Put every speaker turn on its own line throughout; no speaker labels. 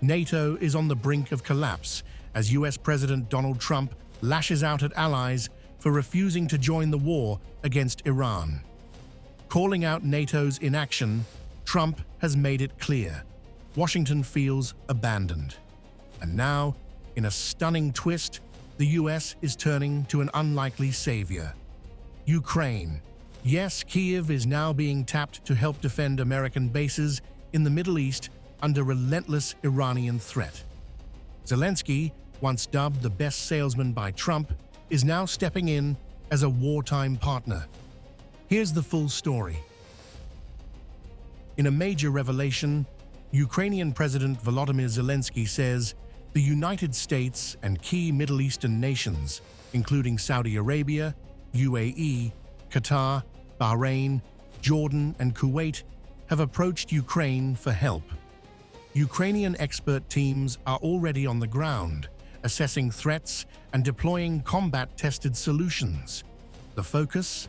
NATO is on the brink of collapse as US President Donald Trump lashes out at allies for refusing to join the war against Iran. Calling out NATO's inaction, Trump has made it clear Washington feels abandoned. And now, in a stunning twist, the US is turning to an unlikely savior. Ukraine. Yes, Kyiv is now being tapped to help defend American bases in the Middle East under relentless Iranian threat. Zelensky, once dubbed the best salesman by Trump, is now stepping in as a wartime partner. Here's the full story. In a major revelation, Ukrainian President Volodymyr Zelensky says the United States and key Middle Eastern nations, including Saudi Arabia, UAE, Qatar, Bahrain, Jordan, and Kuwait, have approached Ukraine for help. Ukrainian expert teams are already on the ground, assessing threats and deploying combat-tested solutions. The focus?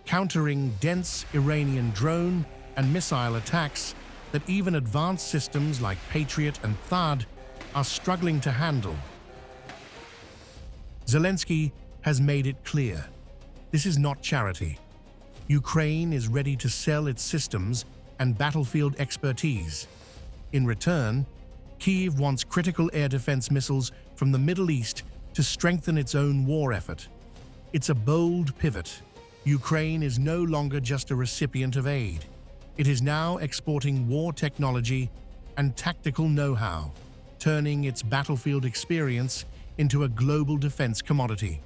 Countering dense Iranian drone and missile attacks that even advanced systems like Patriot and THAAD are struggling to handle. Zelensky has made it clear. This is not charity. Ukraine is ready to sell its systems and battlefield expertise. In return, Kyiv wants critical air defense missiles from the Middle East to strengthen its own war effort. It's a bold pivot. Ukraine is no longer just a recipient of aid. It is now exporting war technology and tactical know-how, turning its battlefield experience into a global defense commodity.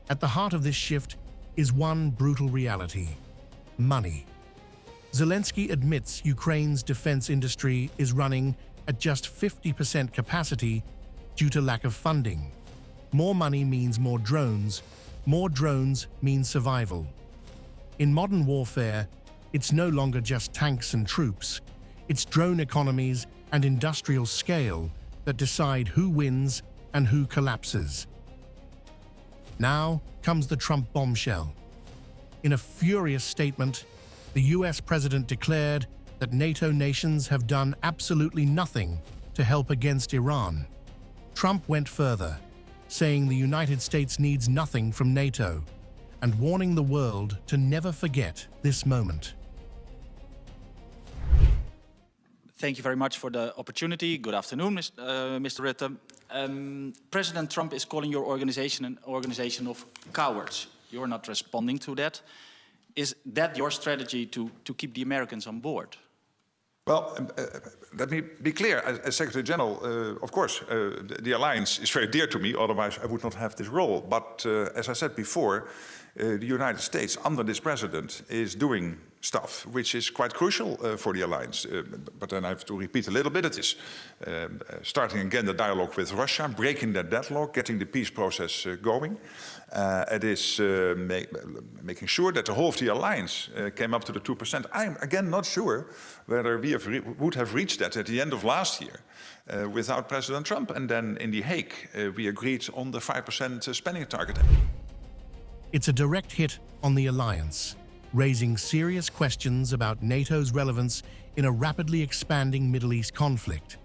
At the heart of this shift is one brutal reality: money. Zelensky admits Ukraine's defense industry is running at just 50% capacity due to lack of funding. More money means more drones mean survival. In modern warfare, it's no longer just tanks and troops. It's drone economies and industrial scale that decide who wins and who collapses. Now comes the Trump bombshell. In a furious statement, the US president declared that NATO nations have done absolutely nothing to help against Iran. Trump went further, saying the United States needs nothing from NATO, and warning the world to never forget this moment.
Thank you very much for the opportunity. Good afternoon, Mr. Rutte. President Trump is calling your organization an organization of cowards. You're not responding to that. Is that your strategy to keep the Americans on board?
Well, let me be clear. As Secretary General, of course, the alliance is very dear to me, otherwise I would not have this role. But as I said before, the United States, under this president, is doing stuff which is quite crucial for the alliance. But then I have to repeat a little bit. It is starting again the dialogue with Russia, breaking that deadlock, getting the peace process going. It is making sure that the whole of the alliance came up to the 2%. I'm again not sure whether we would have reached that at the end of last year without President Trump. And then in The Hague, we agreed on the 5% spending target.
It's a direct hit on the alliance, raising serious questions about NATO's relevance in a rapidly expanding Middle East conflict.